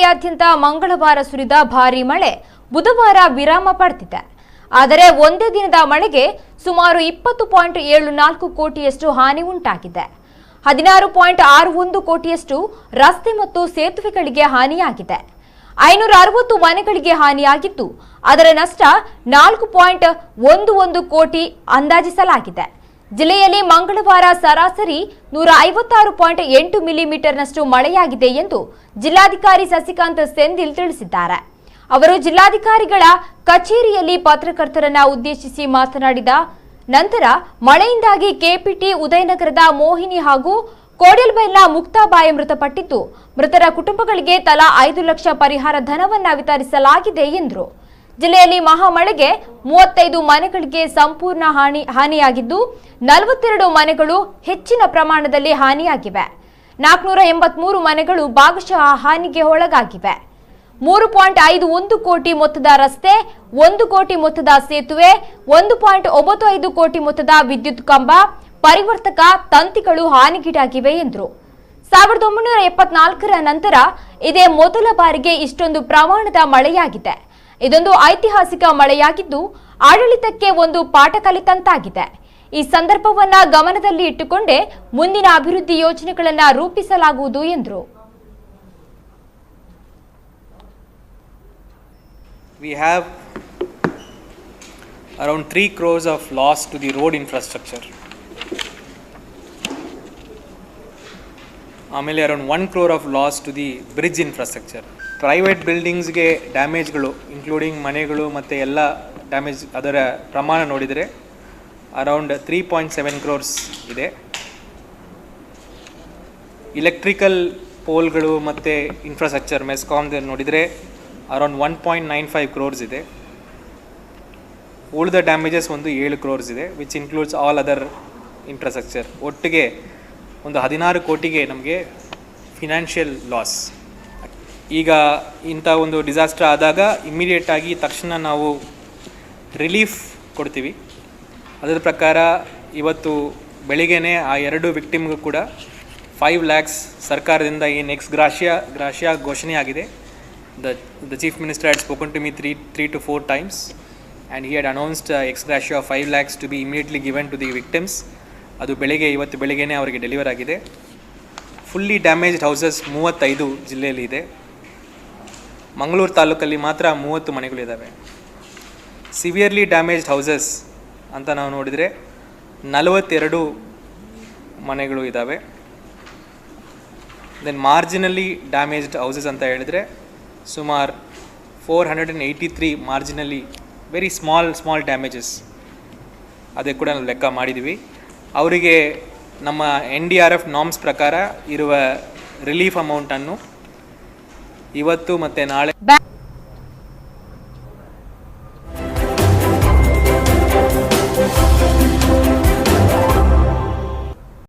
ಜಿಲ್ಲೆಯಾದ್ಯಂತ ಮಂಗಳವಾರ ಸುರಿದ ಭಾರೀ ಮಳೆ ಬುಧವಾರ ವಿರಾಮ ಪಡೆದಿದೆ. ಆದರೆ ಒಂದೇ ದಿನದ ಮಳೆಗೆ ಸುಮಾರು 20.74 ಕೋಟಿಯಷ್ಟು ಹಾನಿ ಉಂಟಾಗಿದೆ. 16.61 ಕೋಟಿಯಷ್ಟು ರಸ್ತೆ ಮತ್ತು ಸೇತುವೆಗಳಿಗೆ ಹಾನಿಯಾಗಿದೆ. 560 ಮನೆಗಳಿಗೆ ಹಾನಿಯಾಗಿದ್ದು ಅದರ ನಷ್ಟ 4.11 ಕೋಟಿ ಅಂದಾಜಿಸಲಾಗಿದೆ. ಜಿಲ್ಲೆಯಲ್ಲಿ ಮಂಗಳವಾರ ಸರಾಸರಿ 156.8 ಮಿಲಿಮೀಟರ್ನಷ್ಟು ಮಳೆಯಾಗಿದೆ ಎಂದು ಜಿಲ್ಲಾಧಿಕಾರಿ ಸಸಿಕಾಂತ್ ಸೆಂದಿಲ್ ತಿಳಿಸಿದ್ದಾರೆ. ಅವರು ಜಿಲ್ಲಾಧಿಕಾರಿಗಳ ಕಚೇರಿಯಲ್ಲಿ ಪತ್ರಕರ್ತರನ್ನ ಉದ್ದೇಶಿಸಿ ಮಾತನಾಡಿದ ನಂತರ ಮಳೆಯಿಂದಾಗಿ ಕೆಪಿಟಿ ಉದಯನಗರದ ಮೋಹಿನಿ ಹಾಗೂ ಕೋಡಿಲ್ಬೈಲ್ನ ಮುಕ್ತಾಬಾಯಿ ಮೃತಪಟ್ಟಿದ್ದು, ಮೃತರ ಕುಟುಂಬಗಳಿಗೆ ತಲಾ 5 ಲಕ್ಷ ಪರಿಹಾರ ಧನವನ್ನ ವಿತರಿಸಲಾಗಿದೆ ಎಂದರು. ಜಿಲ್ಲೆಯಲ್ಲಿ ಮಹಾಮಳೆಗೆ 35 ಮನೆಗಳಿಗೆ ಸಂಪೂರ್ಣ ಹಾನಿಯಾಗಿದ್ದು 42 ಮನೆಗಳು ಹೆಚ್ಚಿನ ಪ್ರಮಾಣದಲ್ಲಿ ಹಾನಿಯಾಗಿವೆ. 483 ಮನೆಗಳು ಭಾಗಶಃ ಹಾನಿಗೆ ಒಳಗಾಗಿವೆ. 3.51 ಕೋಟಿ ಮೊತ್ತದ ರಸ್ತೆ, 1 ಕೋಟಿ ಮೊತ್ತದ ಸೇತುವೆ, 1.95 ಕೋಟಿ ಮೊತ್ತದ ವಿದ್ಯುತ್ ಕಂಬ, ಪರಿವರ್ತಕ ತಂತಿಗಳು ಹಾನಿಗೀಡಾಗಿವೆ ಎಂದರು. 1974ರ ನಂತರ ಇದೇ ಮೊದಲ ಬಾರಿಗೆ ಇಷ್ಟೊಂದು ಪ್ರಮಾಣದ ಮಳೆಯಾಗಿದೆ. ಇದೊಂದು ಐತಿಹಾಸಿಕ ಮಳೆಯಾಗಿದ್ದು ಆಡಳಿತಕ್ಕೆ ಒಂದು ಪಾಠ ಕಲಿತಂತಾಗಿದೆ. ಈ ಸಂದರ್ಭವನ್ನ ಗಮನದಲ್ಲಿ ಇಟ್ಟುಕೊಂಡೇ ಮುಂದಿನ ಅಭಿವೃದ್ಧಿ ಯೋಜನೆಗಳನ್ನು ರೂಪಿಸಲಾಗುವುದು ಎಂದರು. We have around 3 crores of loss to the road infrastructure. ಆಮೇಲೆ around 1 crore of loss to the bridge infrastructure. Private ಬಿಲ್ಡಿಂಗ್ಸ್ಗೆ ಡ್ಯಾಮೇಜ್ಗಳು ಇನ್ಕ್ಲೂಡಿಂಗ್ ಮನೆಗಳು ಮತ್ತು ಎಲ್ಲ ಡ್ಯಾಮೇಜ್ ಅದರ ಪ್ರಮಾಣ ನೋಡಿದರೆ ಅರೌಂಡ್ 3.7 crores ಇದೆ. ಇಲೆಕ್ಟ್ರಿಕಲ್ ಪೋಲ್ಗಳು ಮತ್ತು ಇನ್ಫ್ರಾಸ್ಟ್ರಕ್ಚರ್ ಮೆಸ್ಕಾಮ್ದು ನೋಡಿದರೆ ಅರೌಂಡ್ 1.95 crores ಇದೆ. ಉಳಿದ ಡ್ಯಾಮೇಜಸ್ ಒಂದು 7 crores ಇದೆ, which includes all other infrastructure. ಒಟ್ಟಿಗೆ ಒಂದು 16 ಕೋಟಿಗೆ ನಮಗೆ ಫಿನಾನ್ಷಿಯಲ್ ಲಾಸ್. ಈಗ ಇಂಥ ಒಂದು ಡಿಸಾಸ್ಟರ್ ಆದಾಗ ಇಮ್ಮಿಡಿಯೇಟಾಗಿ ತಕ್ಷಣ ನಾವು ರಿಲೀಫ್ ಕೊಡ್ತೀವಿ. ಅದರ ಪ್ರಕಾರ ಇವತ್ತು ಬೆಳಿಗ್ಗೆನೇ ಆ 2 ವಿಕ್ಟಿಮ್ಗೂ ಕೂಡ 5 lakhs ಸರ್ಕಾರದಿಂದ ಏನು ಗ್ರಾಶಿಯಾ ಘೋಷಣೆ ಆಗಿದೆ. The Chief Minister had spoken to me 3 to 4 times and he had announced ex gratia of 5 lakhs to be immediately given to the victims. ಅದು ಇವತ್ತು ಬೆಳಿಗ್ಗೆನೇ ಅವರಿಗೆ ಡೆಲಿವರ್ ಆಗಿದೆ. ಫುಲ್ಲಿ ಡ್ಯಾಮೇಜ್ಡ್ ಹೌಸಸ್ 35 ಜಿಲ್ಲೆಯಲ್ಲಿ ಇದೆ. ಮಂಗಳೂರು ತಾಲೂಕಲ್ಲಿ ಮಾತ್ರ 30 ಮನೆಗಳಿದ್ದಾವೆ. ಸಿವಿಯರ್ಲಿ ಡ್ಯಾಮೇಜ್ಡ್ ಹೌಸಸ್ ಅಂತ ನಾವು ನೋಡಿದರೆ 42 ಮನೆಗಳು ಇದ್ದಾವೆ. ದೆನ್ ಮಾರ್ಜಿನಲಿ ಡ್ಯಾಮೇಜ್ಡ್ ಹೌಸಸ್ ಅಂತ ಹೇಳಿದರೆ ಸುಮಾರು 483 ಮಾರ್ಜಿನಲಿ ವೆರಿ ಸ್ಮಾಲ್ ಡ್ಯಾಮೇಜಸ್ ಅದೇ ಕೂಡ ನಾವು ಲೆಕ್ಕ ಮಾಡಿದ್ದೀವಿ. ಅವರಿಗೆ ನಮ್ಮ NDRF ನಾರ್ಮ್ಸ್ ಪ್ರಕಾರ ಇರುವ ರಿಲೀಫ್ ಅಮೌಂಟನ್ನು ಇವತ್ತು ಮತ್ತು ನಾಳೆ